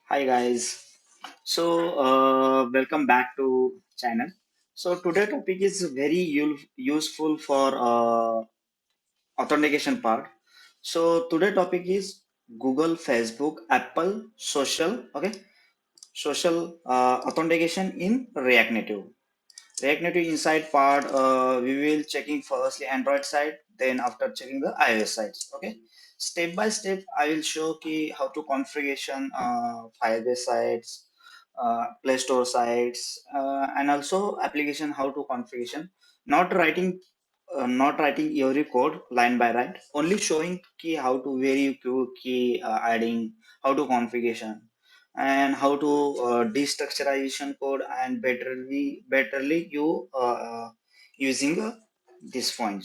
Hi guys. Welcome back to channel. So today topic is very useful for authentication part. So today topic is Google, Facebook, Apple, social authentication in React Native. React Native inside part, we will checking firstly Android side, then after checking the iOS sides. Okay, step by step, I will show how to configuration Firebase sites, Play Store sites, and also application how to configuration. Not writing, not writing every code line by line, only showing how to vary key adding, how to configuration and how to destructurization code and betterly you using this point.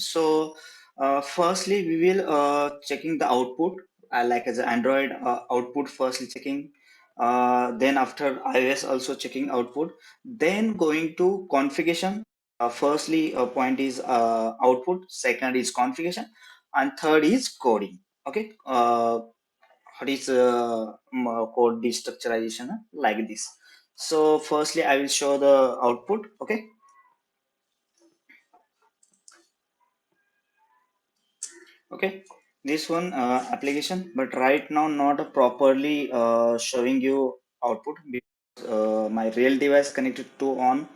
Firstly we will checking the output like as a Android output firstly checking, then after iOS also checking output, then going to configuration. Firstly point is output, second is configuration, and third is coding. Okay, what is code destructurization like this. So firstly I will show the output. Okay, okay, this one application, but right now not properly showing you output because my real device connected to on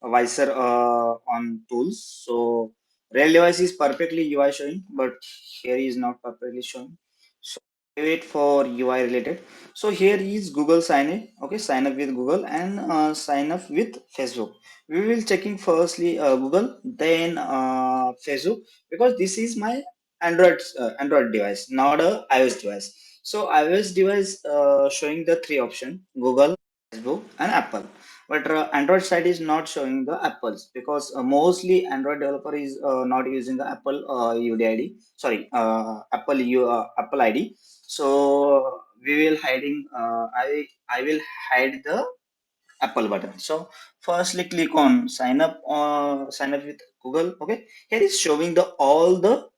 visor on tools. So real device is perfectly UI showing, but here is not perfectly showing. So wait for UI related. So here is Google sign in. Okay, sign up with Google and sign up with Facebook. We will checking firstly Google, then Facebook, because this is my Android device, not a iOS device. So iOS device showing the three option: Google, Facebook, and Apple. But Android side is not showing the Apples because mostly Android developer is not using the Apple UDID. Sorry, Apple ID. So we will hiding. I will hide the Apple button. So firstly click on sign up with Google. Okay, here is showing the all the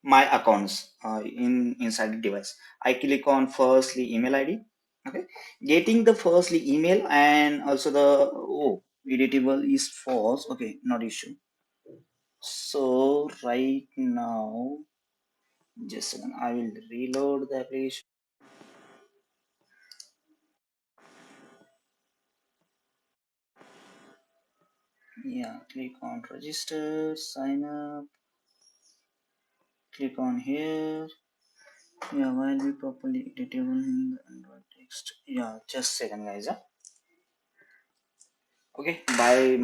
my accounts in inside the device. I click on firstly email ID. Okay, getting the firstly email and also the editable is false. Okay, not issue. So right now, just a second, I will reload the application. Yeah, click on register, sign up, click on here. Yeah, while be properly editable in the Android text. Yeah, just a second, guys. Okay, by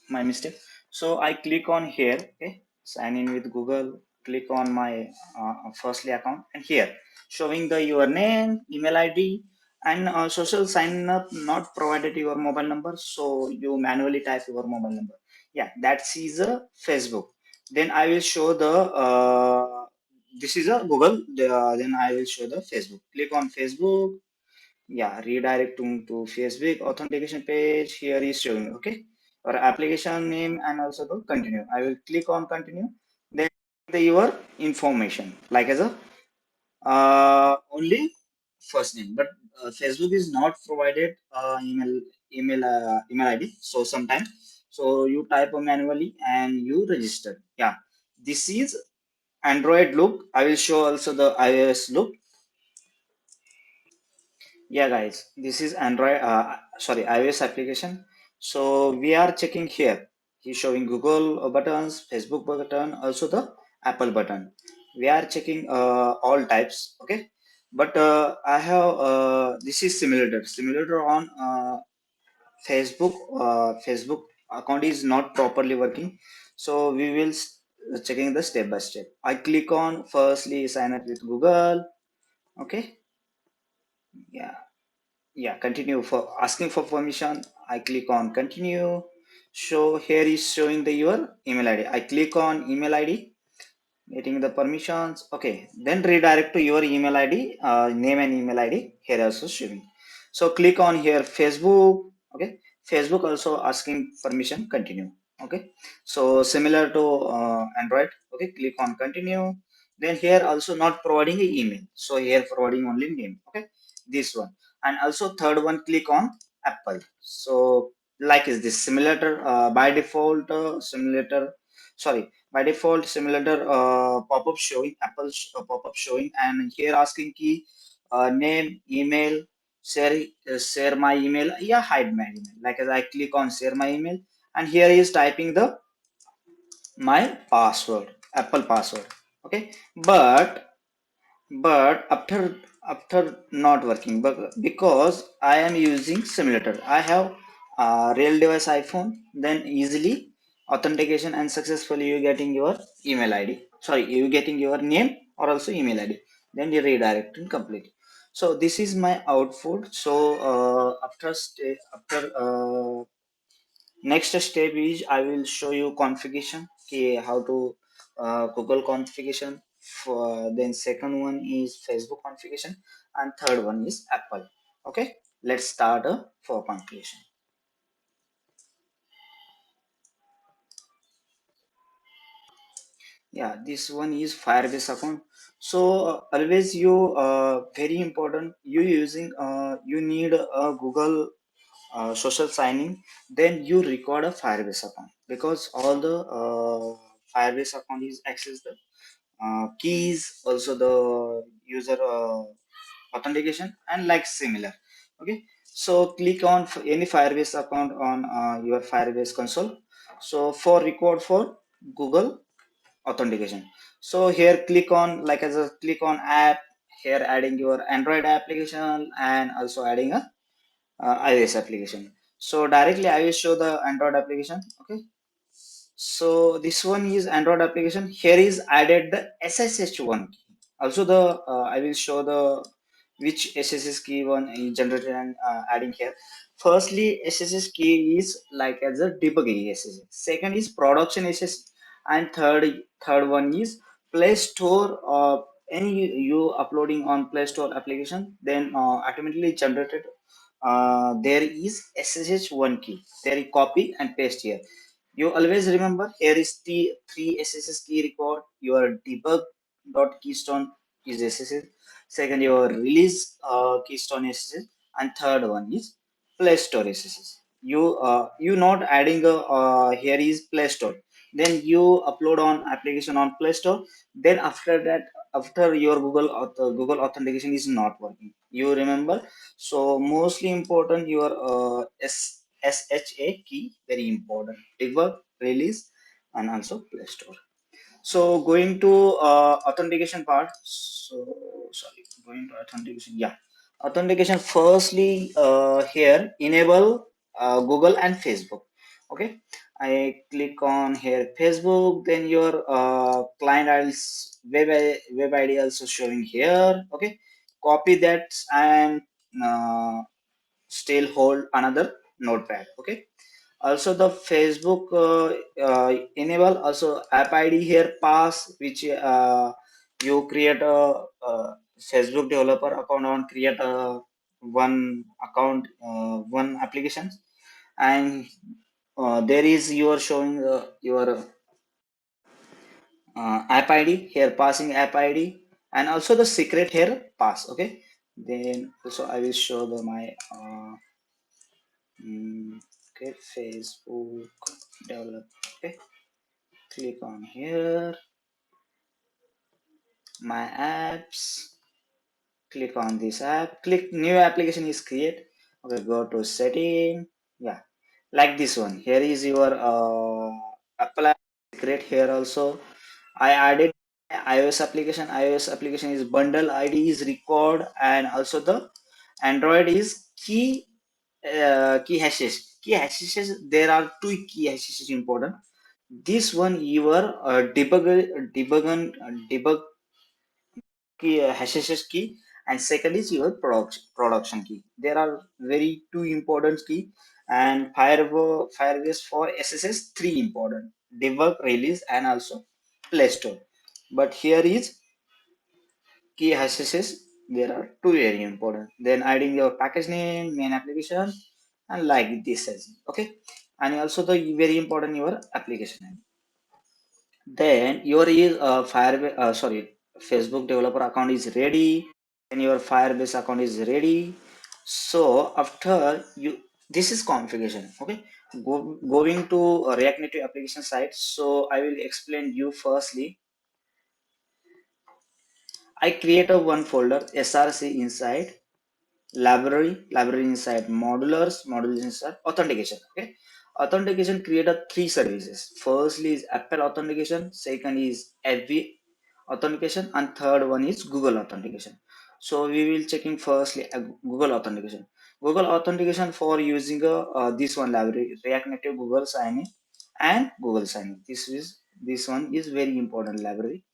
my mistake. So I click on here. Okay, sign in with Google, click on my firstly account, and here showing the your name, email ID, and social sign up not provided your mobile number, so you manually type your mobile number. Yeah, that is a Facebook. Then I will show the this is a Google. Then I will show the Facebook. Click on Facebook. Yeah, redirect to Facebook authentication page. Here is showing. Okay, or application name and also the continue. I will click on continue. Then your information like as a only first name, but Facebook is not provided email ID. So sometimes, so you type manually and you register. Yeah, this is Android look. I will show also the iOS look. Yeah, guys, this is Android, sorry, iOS application. So we are checking here. He's showing Google buttons, Facebook button, also the Apple button. We are checking all types, okay? But I have this is simulator. Simulator on Facebook account is not properly working. So we will checking the step by step. I click on firstly sign up with Google. Okay, yeah. Yeah, continue. For asking for permission, I click on continue. So here is showing the your email ID. I click on email ID, getting the permissions. Okay, then redirect to your email ID, name and email ID. Here also showing. So click on here Facebook. Okay, Facebook also asking permission, continue. Okay, so similar to Android. Okay, click on continue. Then here also not providing a email, so here providing only name. Okay, this one and also third one, click on Apple. So like is this simulator by default simulator, sorry, by default simulator pop-up showing, pop-up showing, and here asking key name, email, share, share my email, yeah, hide my email. Like as I click on share my email, and here he is typing the my password, Apple password. Okay, but after not working, but because I am using simulator, I have real device iPhone, then easily authentication and successfully you getting your email ID, sorry, you getting your name or also email ID, then you redirect and complete. So this is my output. So after next step is I will show you configuration, okay, how to Google configuration. For then second one is Facebook configuration, and third one is Apple. Okay, let's start for configuration. Yeah, this one is Firebase account. So always you very important, you using you need a Google social signing, then you record a Firebase account, because all the Firebase account is access the keys, also the user authentication and like similar. Okay, so click on any Firebase account on your Firebase console. So for record for Google authentication, so here click on, like as a click on app, here adding your Android application and also adding a iOS application. So directly I will show the Android application. Okay, so this one is Android application. Here is added the SSH1 key. Also the I will show the which SSH key one is generated and adding here. Firstly, SSH key is like as a debugging SSH. Second is production SSH, and third one is Play Store. Any you uploading on Play Store application, then automatically generated. There is SSH1 key. There is copy and paste here. You always remember, here is the three SSH key record. Your debug.keystone is SSH. Second, your release keystone SSH, and third one is Play Store SSH. You not adding a here is Play Store. Then you upload on application on Play Store. Then after that, after your Google authentication is not working. You remember. So mostly important your SHA key, very important. Debug, release, and also Play Store. So going to authentication part. So sorry, going to authentication. Yeah, authentication. Firstly, here enable Google and Facebook. Okay, I click on here Facebook. Then your client IDs, web ID also showing here. Okay, copy that and still hold another notepad. Okay, also the Facebook enable also app ID here pass, which you create a Facebook developer account on create a one account, one application, and there is your showing your app ID here, passing app ID, and also the secret here pass. Okay, then also I will show the my okay, Facebook develop. Okay, click on here, my apps, click on this app, click new application is create. Okay, go to setting. Yeah, like this one, here is your Apple app secret. Here also I added iOS application is bundle ID is record, and also the Android is key hashes. Key hashes, there are two key hashes important. This one your debug key, hashes key, and second is your production key. There are very two important key, and Firebase for SSS three important: debug, release, and also Play Store. But here is key hashes. There are two very important. Then adding your package name, main application, and like this as okay, and also the very important your application name. Then your is Firebase, sorry, Facebook developer account is ready. Then your Firebase account is ready. So after you, this is configuration. Okay, going to a React Native application site. So I will explain you firstly. I create a one folder src inside library inside modulars inside authentication. Okay, authentication create a three services. Firstly is Apple authentication, second is FB authentication, and third one is Google authentication. So we will checking firstly Google authentication. Google authentication for using this one library React Native Google sign in and Google sign in. This one is very important library.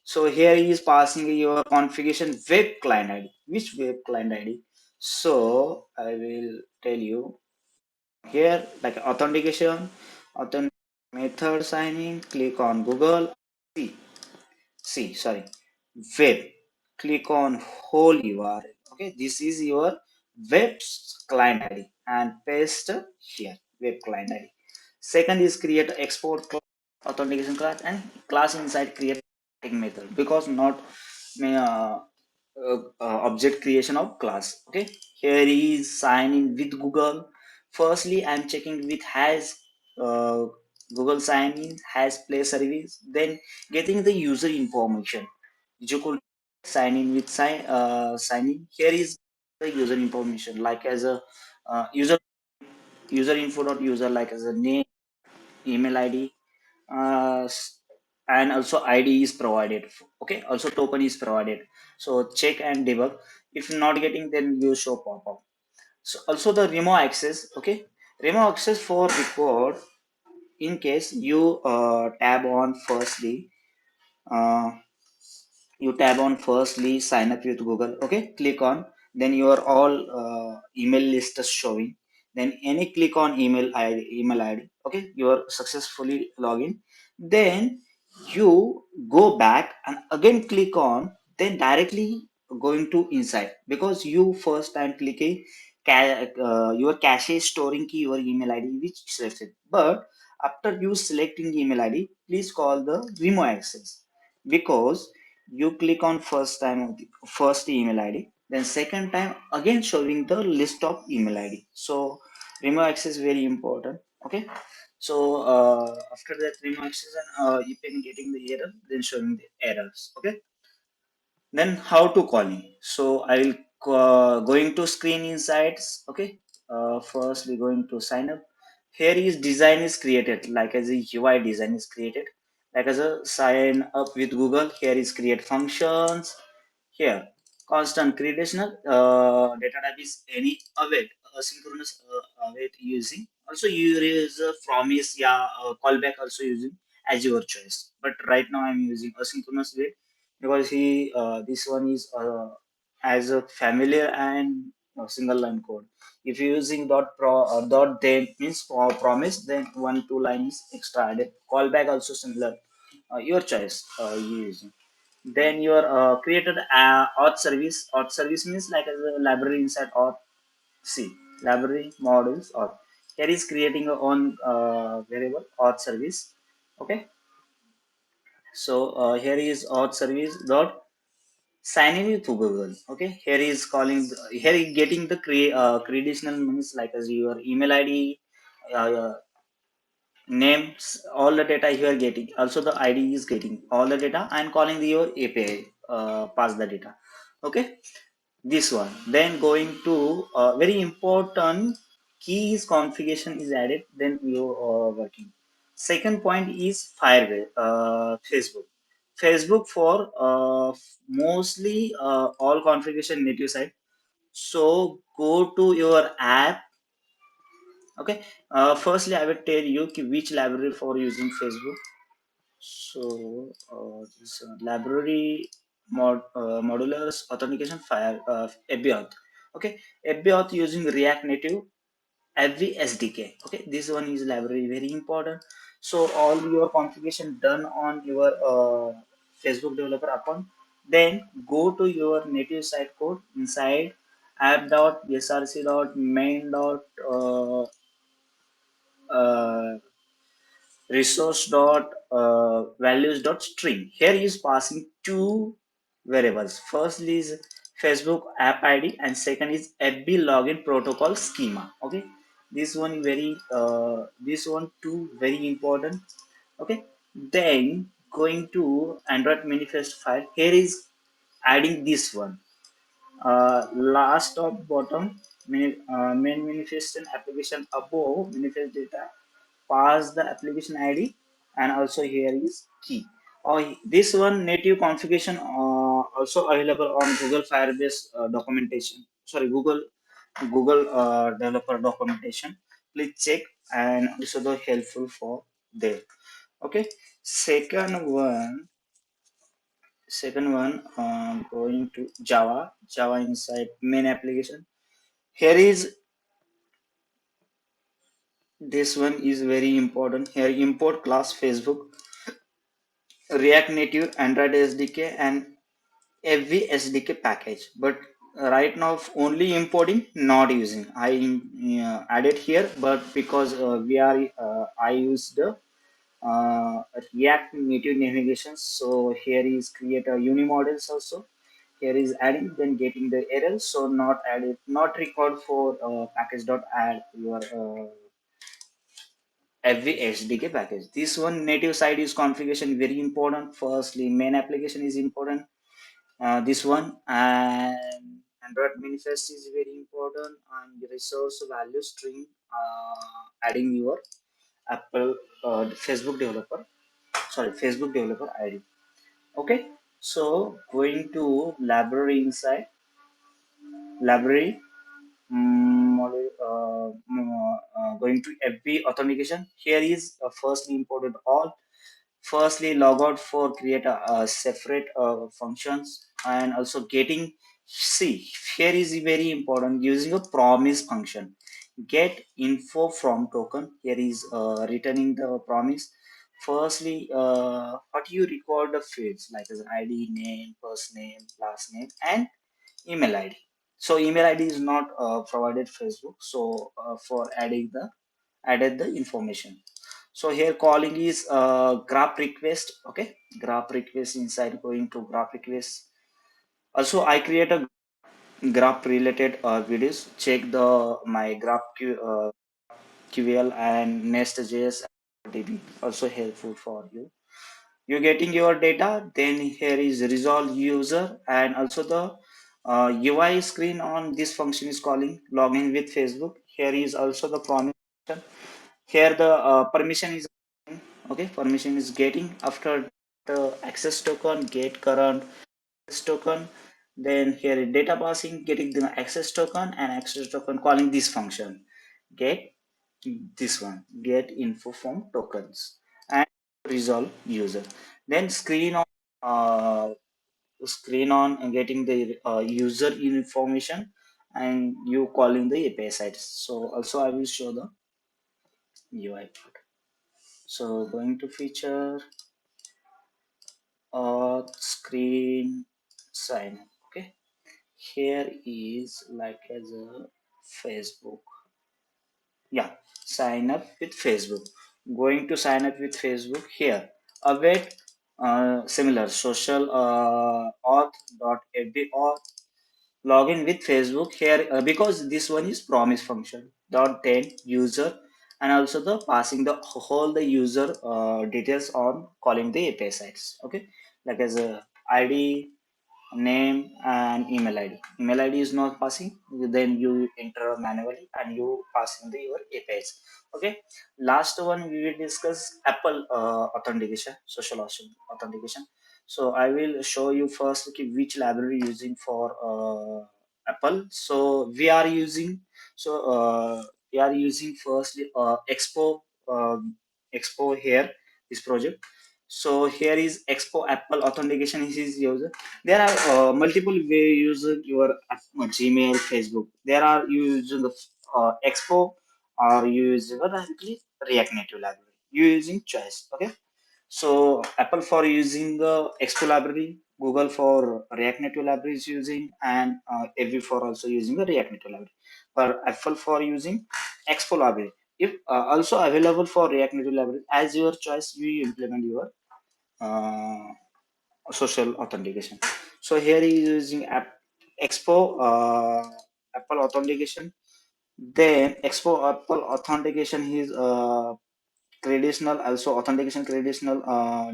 So here he is passing your configuration web client ID. Which web client ID? So I will tell you here, like authentication, authentic method signing, click on Google. See, sorry, web. Click on whole URL. Okay, this is your web client ID and paste here web client ID. Second is create export class, authentication class, and class inside create method, because not object creation of class. Okay, here is sign in with Google. Firstly, I'm checking with has uh, Google sign in, has play service, then getting the user information. You could sign in with sign in. Here is the user information, like as a user info dot user, like as a name, email ID, uh, and also ID is provided. Okay, also token is provided. So check and debug. If not getting, then you show pop up. So also the remote access. Okay, remote access for record in case you tab on firstly. Uh, you tab on firstly sign up with Google. Okay, click on, then your all email list is showing. Then any click on email id. Okay, you are successfully login. Then you go back and again click on, then directly going to inside, because you first time clicking your cache is storing key your email id which selected. But after you selecting email id, please call the remote access, because you click on first time of the first email id, then second time again showing the list of email id. So remote access very important. Okay, so after that remote access, and you can getting the error, then showing the errors. Okay, then how to call in? So I will going to screen insights. Okay, first we're going to sign up. Here is design is created, like as a UI design is created, like as a sign up with Google. Here is create functions. Here constant creational data type is any await asynchronous await using. Also you use promise, yeah, callback also using as your choice, but right now I'm using asynchronous wait, because he this one is as a familiar and single line code. If you're using dot then means for promise, then one two lines extra added. Callback also similar, your choice you using. Then your created auth service. Auth service means like as a library inside auth. C library modules auth. Here is creating a own variable auth service. Okay, so here is auth service dot sign in with Google. Okay, here is calling, here is getting the credential means like as your email ID, names, all the data you are getting. Also the ID is getting all the data and calling your API, pass the data. Okay, this one. Then going to very important keys configuration is added, then you are working. Second point is firewall, Facebook for mostly all configuration native site. So go to your app. Okay, firstly I will tell you which library for using Facebook. So this library modulars authentication fire FBAuth. Okay, FBAuth using React Native FB SDK. Okay, this one is library very important. So all your configuration done on your Facebook developer account. Then go to your native site code inside app.src.main dot uh, resource dot values dot string. Here is passing two variables. First is Facebook app ID, and second is FB login protocol schema. Okay, this one very this one too very important. Okay, then going to Android manifest file. Here is adding this one. Last of bottom main manifestation application above manifest data, pass the application ID, and also here is key. This one native configuration also available on Google Firebase documentation, sorry, Google developer documentation. Please check, and also the helpful for there. Okay, second one going to Java inside main application. Here is this one is very important. Here import class Facebook, React Native, Android SDK, and every SDK package. But right now only importing, not using. I added here, but because I use the React Native navigation. So here is create a uni models also. Here is adding, then getting the error. So not added, not record for package dot add your every SDK package. This one native side is configuration very important. Firstly, main application is important. This one, and Android manifest is very important, and the resource value string, adding your Apple Facebook developer, sorry, Facebook developer ID. Okay, so going to library inside library, going to FB authentication. Here is firstly imported all. Firstly, log out for create a separate functions, and also getting. See, here is very important, using a promise function. Get info from token. Here is returning the promise. Firstly, what you record the fields like as ID, name, first name, last name, and email ID. So email ID is not provided Facebook. So for added the information. So here calling is graph request. Okay, graph request inside going to graph request. Also, I create a graph related videos. Check the my graph QL and Nest.js DB, also helpful for you. You're getting your data. Then here is resolve user, and also the UI screen on this function is calling login with Facebook. Here is also the promise. Here the permission is okay. Permission is getting after the access token get current access token. Then here is data passing, getting the access token, and access token calling this function. Get this one, get info from tokens, and resolve user. Then screen on and getting the user information, and you calling the API sites. So also I will show the UI part. So going to feature screen sign up. Okay, here is like as a Facebook. Yeah, sign up with Facebook. Going to sign up with Facebook here. Await similar social auth.fb auth, login with Facebook here, because this one is promise function dot then user, and also the passing the whole the user details on calling the API sites. Okay, like as a ID, name, and email ID. Email ID is not passing, then you enter manually and you pass in the your APIs. Okay. Last one we will discuss Apple authentication, authentication. So I will show you first, okay, which library using for Apple. So we are using firstly Expo here, this project. So here is Expo Apple authentication is used. There are multiple way using your Gmail, Facebook. There are you using the Expo, or you using directly React Native library. You using choice. Okay. So Apple for using the Expo library, Google for React Native library is using, and every for also using the React Native library. For Apple for using Expo library. If also available for React Native library, as your choice, you implement your uh, social authentication. So here he is using app expo Apple authentication. Then expo Apple authentication is traditional, also authentication traditional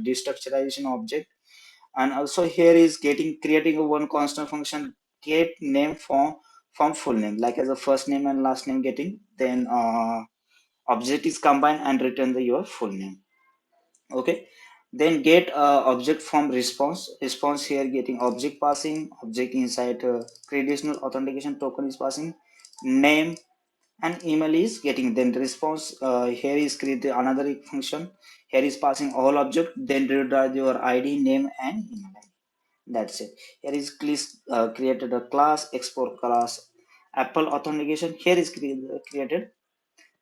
destructurization object. And also here is getting creating a one constant function get name from full name, like as a first name and last name getting, then object is combined and return the your full name. Okay, then get object from response here getting object passing object inside traditional authentication token is passing name, and email is getting, then the response here is create another function, here is passing all object, then read your id name and email ID. That's it. Here is created a class export class Apple authentication. Here is created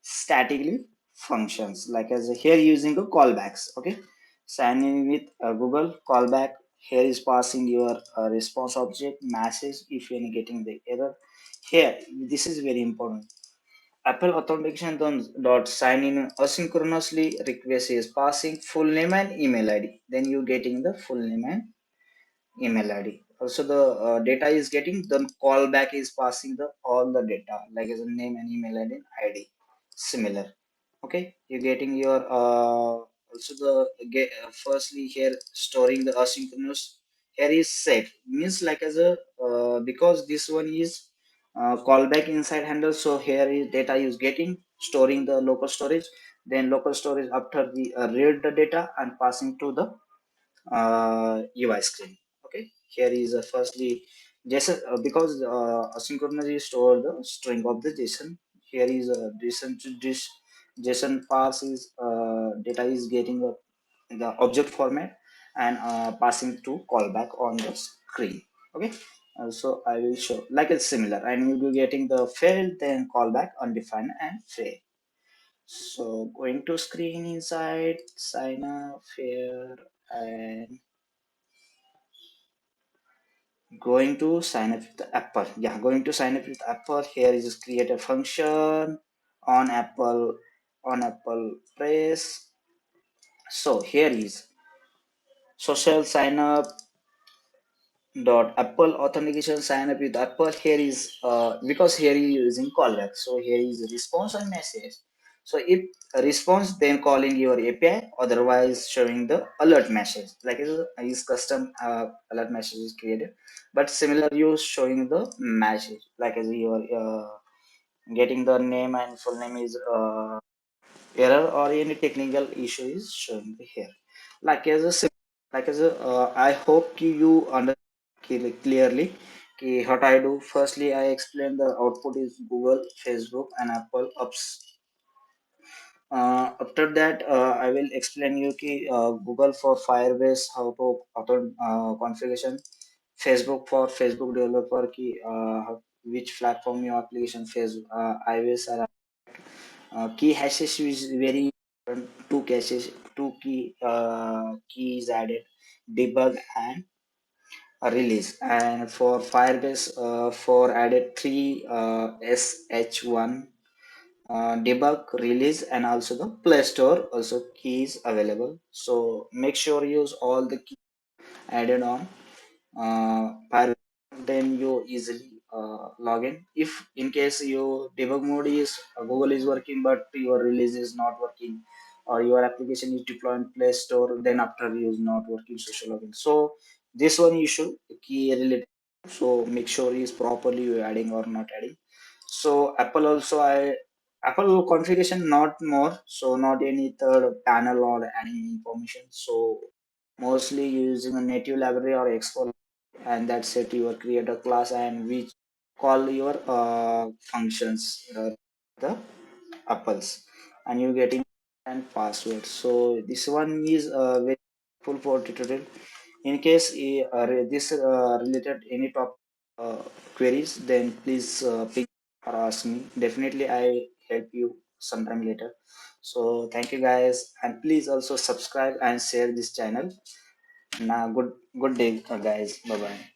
statically functions, like as here using the callbacks. Okay, sign in with Google callback. Here is passing your response object message if you're getting the error. Here, this is very important. Apple authentication dot sign in asynchronously request is passing full name and email ID. Then you getting the full name and email ID. Also, the data is getting, the callback is passing the all the data, like as a name and email ID, ID similar. Okay, you're getting your also the firstly here storing the asynchronous. Here is set means like as a because this one is callback inside handle. So here is data is getting storing the local storage. Then local storage after the read the data and passing to the UI screen. Okay, here is firstly JSON because asynchronously store the string of the JSON. Here is JSON to this JSON parse is data is getting the object format and passing to callback on the screen. Okay, so I will show like it's similar, and you'll be getting the failed, then callback undefined and fail. So going to screen inside sign up here and going to sign up with Apple. Yeah, going to sign up with Apple. Here is just create a function on Apple Press. So here is social sign up dot Apple authentication sign up with Apple. Here is because here is using callback. So here is response and message. So if a response, then calling your API, otherwise showing the alert message, like is custom alert message is created, but similar you showing the message, like as your getting the name and full name is error or any technical issue is shown here, like as a I hope you understand clearly what I do. Firstly, I explain the output is Google, Facebook, and Apple apps. After that, I will explain you Google for Firebase how to auto configuration, Facebook for Facebook developer which platform your application Facebook iOS or key hashes is very important. Two keys added, debug and release. And for Firebase, for added three SH1 debug, release, and also the Play Store also keys available. So make sure you use all the keys added on Firebase, then you easily log in. If in case your debug mode is Google is working but your release is not working, or your application is deployed in Play Store, then after you is not working, social login. So this one you should key related. So make sure is properly you adding or not adding. So Apple configuration not more, so not any third panel or adding information. So mostly using a native library or Expo, and that's it. You will create a class and which call your functions the apples, and you getting and password. So this one is very full for tutorial. In case this related any top uh, queries, then please pick or ask me. Definitely I help you sometime later. So thank you guys, and please also subscribe and share this channel. Now good day guys. Bye bye.